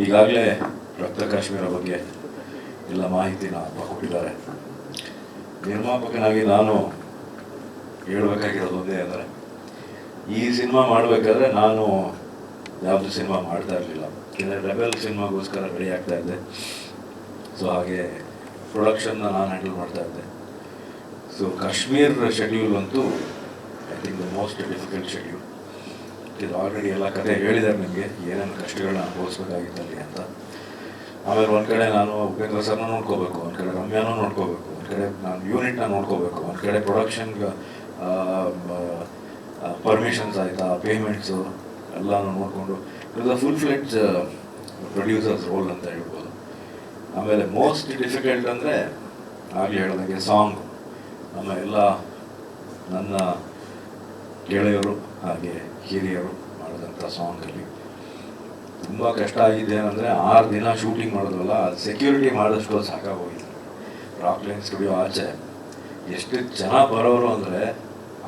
ಈಗಾಗಲೇ ರಕ್ತ ಕಾಶ್ಮೀರ ಬಗ್ಗೆ ಎಲ್ಲ ಮಾಹಿತಿನ ಕೊಟ್ಟಿದ್ದಾರೆ. ನಿರ್ಮಾಪಕನಾಗಿ ನಾನು ಹೇಳ್ಬೇಕಾಗಿರೋದು ಒಂದೇ ಅಂದರೆ, ಈ ಸಿನಿಮಾ ಮಾಡಬೇಕಾದ್ರೆ ನಾನು ಯಾವುದು ಸಿನಿಮಾ ಮಾಡ್ತಾ ಇರಲಿಲ್ಲ. ರೆಬೆಲ್ ಸಿನಿಮಾಗೋಸ್ಕರ ರೆಡಿ ಆಗ್ತಾ ಇದ್ದೆ. ಸೊ ಹಾಗೆ ಪ್ರೊಡಕ್ಷನ್ನ ನಾನು ಹ್ಯಾಂಡಲ್ ಮಾಡ್ತಾ ಇದ್ದೆ. ಸೊ ಕಾಶ್ಮೀರ್ ಶೆಡ್ಯೂಲ್ ಅಂತೂ I think the most difficult schedule. ಇದು ಆಲ್ರೆಡಿ ಎಲ್ಲ ಕತೆ ಹೇಳಿದ್ದಾರೆ ನಿಮಗೆ, ಏನೇನು ಕಷ್ಟಗಳನ್ನ ಅನುಭವಿಸ್ಬೇಕಾಗಿತ್ತಲ್ಲಿ ಅಂತ. ಆಮೇಲೆ ಒಂದು ಕಡೆ ನಾನು ಉಪೇಂದ್ರ ಸರ್ನ ನೋಡ್ಕೋಬೇಕು, ಒಂದು ಕಡೆ ರಮ್ಯಾನೂ ನೋಡ್ಕೋಬೇಕು, ಒಂದು ಕಡೆ ನಾನು ಯೂನಿಟ್ನ ನೋಡ್ಕೋಬೇಕು, ಒಂದು ಕಡೆ ಪ್ರೊಡಕ್ಷನ್ಗೆ ಪರ್ಮಿಷನ್ಸ್ ಆಯಿತಾ, ಪೇಮೆಂಟ್ಸು ಎಲ್ಲನೂ ನೋಡಿಕೊಂಡು it was a full fledged producers role ಅಂತ ಹೇಳ್ಬೋದು. ಆಮೇಲೆ ಮೋಸ್ಟ್ ಡಿಫಿಕಲ್ಟ್ ಅಂದರೆ ಆಗಲೇ ಹೇಳಿದಾಗೆ ಸಾಂಗ್. ನಮ್ಮ ಎಲ್ಲ ನನ್ನ ಗೆಳೆಯರು ಹಾಗೆ ಹಿರಿಯರು ಮಾಡಿದಂಥ ಸಾಂಗಲ್ಲಿ ತುಂಬ ಕಷ್ಟ ಆಗಿದೆ ಏನಂದರೆ, 6 ದಿನ ಶೂಟಿಂಗ್ ಮಾಡಿದ್ವಲ್ಲ, ಅದು ಸೆಕ್ಯೂರಿಟಿ ಮಾಡಿದಷ್ಟು ಸಾಕಾಗೋಗಿತ್ತು. ರಾಕ್ಲೈನ್ ಸ್ಟುಡಿಯೋ ಆಚೆ ಎಷ್ಟು ಜನ ಬರೋರು ಅಂದರೆ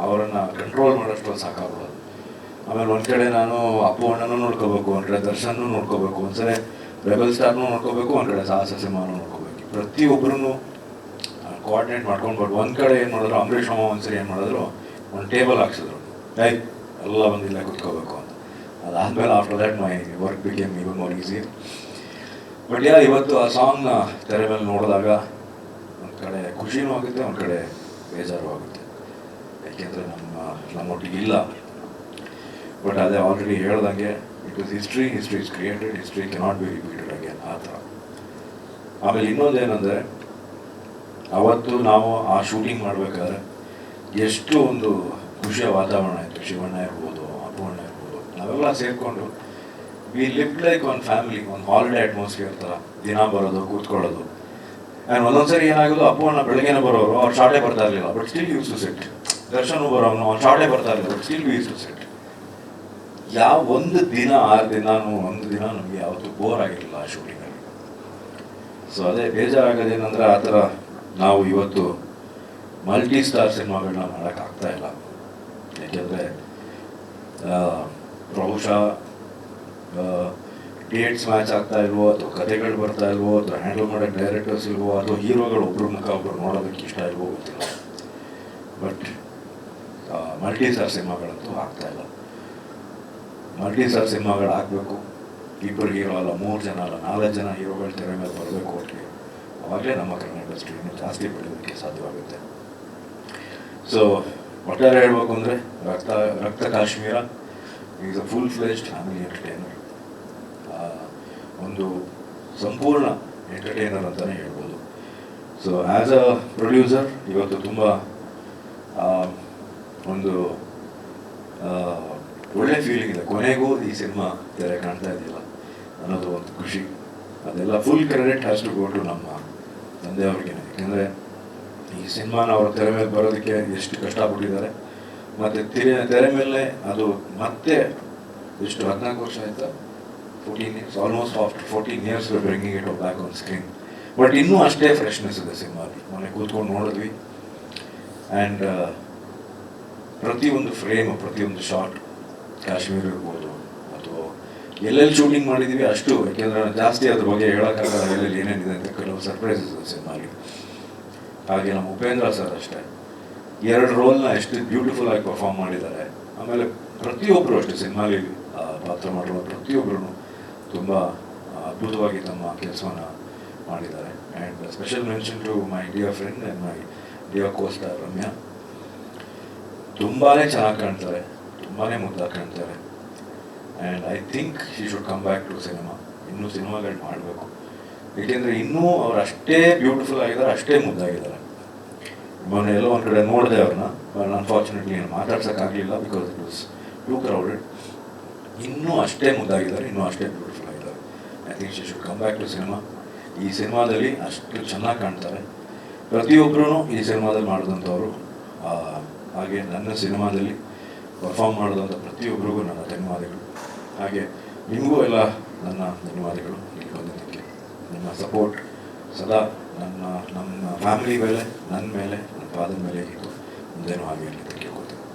ಅವರನ್ನು ಕಂಟ್ರೋಲ್ ಮಾಡೋಷ್ಟು ಸಾಕಾಗೋದು. ಆಮೇಲೆ ಒಂದು ಕಡೆ ನಾನು ಅಪ್ಪು ಅಣ್ಣನೂ ನೋಡ್ಕೋಬೇಕು, ಒಂದು ಕಡೆ ದರ್ಶನೂ ನೋಡ್ಕೋಬೇಕು, ಒಂದ್ಸರಿ ರೆಬೆಲ್ ಸ್ಟಾರ್ನೂ ನೋಡ್ಕೋಬೇಕು, ಒಂದು ಕಡೆ ಸಾಹಸ ಸಿಂಹನೂ ನೋಡ್ಕೋಬೇಕು. ಪ್ರತಿಯೊಬ್ಬರೂ ಕೋಆರ್ಡಿನೇಟ್ ಮಾಡ್ಕೊಂಡು ಬಟ್ ಒಂದು ಕಡೆ ಏನು ಮಾಡಿದ್ರು, ಅಂಬರೀಷ್ ಅಮ್ಮ ಒಂದ್ಸರಿ ಏನು ಮಾಡಿದ್ರು, ಒಂದು ಟೇಬಲ್ ಹಾಕ್ಸಿದ್ರು, ಎಲ್ಲ ಬಂದಿಲ್ಲ ಕೂತ್ಕೋಬೇಕು ಅಂತ. ಅದಾದಮೇಲೆ after that my work became even more easy. But ಇವತ್ತು ಆ ಸಾಂಗ್ನ ತೆರೆ ಮೇಲೆ ನೋಡಿದಾಗ ಒಂದು ಕಡೆ ಖುಷಿನೂ ಆಗುತ್ತೆ, ಒಂದು ಕಡೆ ಬೇಜಾರು ಆಗುತ್ತೆ. ಯಾಕೆಂದರೆ ನಮ್ಮೊಟ್ಟಿಗೆ ಇಲ್ಲ. ಬಟ್ ಅದೇ ಆಲ್ರೆಡಿ ಹೇಳ್ದಂಗೆ, it was history is created, history cannot be repeated again, ಆ ಥರ. ಆಮೇಲೆ ಇನ್ನೊಂದೇನೆಂದರೆ, ಅವತ್ತು ನಾವು ಆ ಶೂಟಿಂಗ್ ಮಾಡಬೇಕಾದ್ರೆ ಎಷ್ಟು ಒಂದು ಖುಷಿಯ ವಾತಾವರಣ ಇತ್ತು. ಶಿವಣ್ಣ ಇರ್ಬೋದು, ಅಪ್ಪು ಅಣ್ಣ ಇರ್ಬೋದು, ನಾವೆಲ್ಲ ಸೇರಿಕೊಂಡು ವಿ ಲಿವ್ ಲೈಕ್ ಒಂದು ಫ್ಯಾಮಿಲಿ, ಒಂದು ಹಾಲಿಡೇ ಅಟ್ಮಾಸ್ಫಿಯರ್ ಥರ ದಿನ ಬರೋದು, ಕೂತ್ಕೊಳ್ಳೋದು. ಆ್ಯಂಡ್ ಒಂದೊಂದ್ಸರಿ ಏನಾಗೋದು, ಅಪ್ಪು ಅಣ್ಣ ಬೆಳಗ್ಗೆನೇ ಬರೋರು, ಅವ್ರು ಶಾರ್ಟೇ ಬರ್ತಾ ಇರಲಿಲ್ಲ, but still use to set. Darshan ಬರೋನು, ಅವ್ನು ಶಾರ್ಟೇ ಬರ್ತಾ ಇರಲಿಲ್ಲ, but still use to set. ಯಾವ ಒಂದು ದಿನ 6 ದಿನಾನು ಒಂದು ದಿನ ನಮಗೆ ಯಾವತ್ತೂ ಬೋರ್ ಆಗಿರಲಿಲ್ಲ ಆ ಶೂಟಿಂಗಲ್ಲಿ. ಸೊ ಅದೇ ಬೇಜಾರಾಗೋದೇನೆಂದರೆ, ಆ ಥರ ನಾವು ಇವತ್ತು ಮಲ್ಟಿ ಸ್ಟಾರ್ ಸಿನಿಮಾಗಳನ್ನ ಮಾಡೋಕ್ಕಾಗ್ತಾ ಇಲ್ಲ. ಯಾಕೆಂದರೆ ಬಹುಶಃ ಡೇಟ್ಸ್ ಮ್ಯಾಚ್ ಆಗ್ತಾ ಇಲ್ವೋ, ಅಥವಾ ಕಥೆಗಳು ಬರ್ತಾ ಇಲ್ವೋ, ಅಥವಾ ಹ್ಯಾಂಡಲ್ ಮಾಡೋಕ್ಕೆ ಡೈರೆಕ್ಟರ್ಸ್ ಇಲ್ವೋ, ಅಥವಾ ಹೀರೋಗಳು ಒಬ್ಬರ ಮುಖ ಒಬ್ಬರು ನೋಡೋದಕ್ಕೆ ಇಷ್ಟ ಇಲ್ವೋ ಗೊತ್ತಿಲ್ಲ. ಬಟ್ ಮಲ್ಟಿ ಸ್ಟಾರ್ ಸಿನಿಮಾಗಳಂತೂ ಆಗ್ತಾ ಇಲ್ಲ. ಮಲ್ಟಿ ಸ್ಟಾರ್ ಸಿನಿಮಾಗಳು ಆಗಬೇಕು. 2 ಹೀರೋ ಅಲ್ಲ, 3 ಜನ ಅಲ್ಲ, 4 ಜನ ಹೀರೋಗಳು ತೆರೆ ಮೇಲೆ ಬರಬೇಕು ಒಟ್ಟಿಗೆ. ಅವಾಗಲೇ ನಮ್ಮ ಕನ್ನಡ ಇಂಡಸ್ಟ್ರಿ ಇನ್ನೂ ಜಾಸ್ತಿ ಬೆಳೆಯೋದಕ್ಕೆ ಸಾಧ್ಯವಾಗುತ್ತೆ. ಸೊ ಒಟ್ಟಾರೆ ಹೇಳ್ಬೇಕು ಅಂದರೆ, ರಕ್ತ Kashmir is a full fledged family entertainer. ಒಂದು ಸಂಪೂರ್ಣ ಎಂಟರ್ಟೈನರ್ ಅಂತಲೇ ಹೇಳ್ಬೋದು. ಸೊ ಆ್ಯಸ್ ಅ ಪ್ರೊಡ್ಯೂಸರ್ ಇವತ್ತು ತುಂಬ ಒಂದು ಒಳ್ಳೆ ಫೀಲಿಂಗ್ ಇದೆ. ಕೊನೆಗೂ ಈ ಸಿನಿಮಾ ತೆರೆ ಕಾಣ್ತಾ ಇದೆಯಲ್ಲ ಅನ್ನೋದು ಒಂದು ಖುಷಿ. ಅದೆಲ್ಲ full credit has to go to ನಮ್ಮ ತಂದೆಯವ್ರಿಗೆ. ಯಾಕೆಂದರೆ ಈ ಸಿನಿಮಾನ ಅವ್ರ ತೆರೆ ಮೇಲೆ ಬರೋದಕ್ಕೆ ಎಷ್ಟು ಕಷ್ಟಪಟ್ಟಿದ್ದಾರೆ. ಮತ್ತು ತೆರೆ ಮೇಲೆ ಅದು ಮತ್ತೆ ಎಷ್ಟು 14 ವರ್ಷ ಆಯಿತಾ, 14 years, almost after 14 years bringing it back on screen. But ಇನ್ನೂ ಅಷ್ಟೇ ಫ್ರೆಶ್ನೆಸ್ ಇದೆ ಸಿನಿಮಾಲಿ. ಮೊನ್ನೆ ಕೂತ್ಕೊಂಡು ನೋಡಿದ್ವಿ. ಆ್ಯಂಡ್ ಪ್ರತಿಯೊಂದು ಫ್ರೇಮು, ಪ್ರತಿಯೊಂದು ಶಾರ್ಟ್, ಕಾಶ್ಮೀರ ಇರ್ಬೋದು ಅಥವಾ ಎಲ್ಲೆಲ್ಲಿ ಶೂಟಿಂಗ್ ಮಾಡಿದ್ದೀವಿ ಅಷ್ಟು, ಯಾಕೆಂದರೆ ಜಾಸ್ತಿ ಅದ್ರ ಬಗ್ಗೆ ಹೇಳೋಕ್ಕಾಗಲ್ಲ ಎಲ್ಲೆಲ್ಲಿ ಏನೇನಿದೆ ಅಂತ. ಕೆಲವು ಸರ್ಪ್ರೈಸಸ್ ಇದೆ ಸಿನಿಮಾಲಿ. ಹಾಗೆ ನಮ್ಮ ಉಪೇಂದ್ರ ಸರ್ ಅಷ್ಟೇ 2 ರೋಲ್ನ ಎಷ್ಟು ಬ್ಯೂಟಿಫುಲ್ ಆಗಿ ಪರ್ಫಾರ್ಮ್ ಮಾಡಿದ್ದಾರೆ. ಆಮೇಲೆ ಪ್ರತಿಯೊಬ್ಬರು ಅಷ್ಟೇ ಸಿನಿಮಾಲಿ ಪಾತ್ರ ಮಾಡಿರುವ ಪ್ರತಿಯೊಬ್ಬರೂ ತುಂಬ ಅದ್ಭುತವಾಗಿ ತಮ್ಮ ಕೆಲಸವನ್ನು ಮಾಡಿದ್ದಾರೆ. And special mention to my dear friend and my dear costar Ramya. ತುಂಬಾ ಚೆನ್ನಾಗಿ ಕಾಣ್ತಾರೆ, ತುಂಬಾ ಮುದ್ದಾಗಿ ಕಾಣ್ತಾರೆ. And I think she should come back to cinema. ಇನ್ನೂ ಸಿನಿಮಾಗಳು ಮಾಡಬೇಕು. ಏಕೆಂದರೆ ಇನ್ನೂ ಅವ್ರು ಅಷ್ಟೇ ಬ್ಯೂಟಿಫುಲ್ ಆಗಿದ್ದಾರೆ, ಅಷ್ಟೇ ಮುದ್ದಾಗಿದ್ದಾರೆ. ಮೊನ್ನೆ ಎಲ್ಲೋ ಒಂದು ಕಡೆ ನೋಡಿದೆ ಅವ್ರನ್ನ, ಅನ್ಫಾರ್ಚುನೇಟ್ಲಿ ಏನು ಮಾತಾಡ್ಸೋಕ್ಕಾಗಲಿಲ್ಲ, because it was too crowded. ಇನ್ನೂ ಅಷ್ಟೇ ಮುದ್ದಾಗಿದ್ದಾರೆ, ಇನ್ನೂ ಅಷ್ಟೇ ಬ್ಯೂಟಿಫುಲ್ ಆಗಿದ್ದಾರೆ. I think she should come back to cinema. ಈ ಸಿನಿಮಾದಲ್ಲಿ ಅಷ್ಟು ಚೆನ್ನಾಗಿ ಕಾಣ್ತಾರೆ ಪ್ರತಿಯೊಬ್ಬರೂ. ಈ ಸಿನಿಮಾದಲ್ಲಿ ಮಾಡಿದಂಥವ್ರು, ಹಾಗೆ ನನ್ನ ಸಿನಿಮಾದಲ್ಲಿ ಪರ್ಫಾರ್ಮ್ ಮಾಡಿದಂಥ ಪ್ರತಿಯೊಬ್ಬರಿಗೂ ನನ್ನ ಧನ್ಯವಾದಗಳು. ಹಾಗೆ ನಿಮಗೂ ಎಲ್ಲ ನನ್ನ ಧನ್ಯವಾದಗಳು. ಇಲ್ಲಿ ಬಂದಿದ್ದಕ್ಕೆ ನಿಮ್ಮ ಸಪೋರ್ಟ್ ಸದಾ ನಮ್ಮ ಫ್ಯಾಮಿಲಿ ಮೇಲೆ, ನನ್ನ ಮೇಲೆ, ನನ್ನ ಪಾದದ ಮೇಲೆ ಇತ್ತು. ಮುಂದೇನೂ ಹಾಗೆ ಇರಲಿ.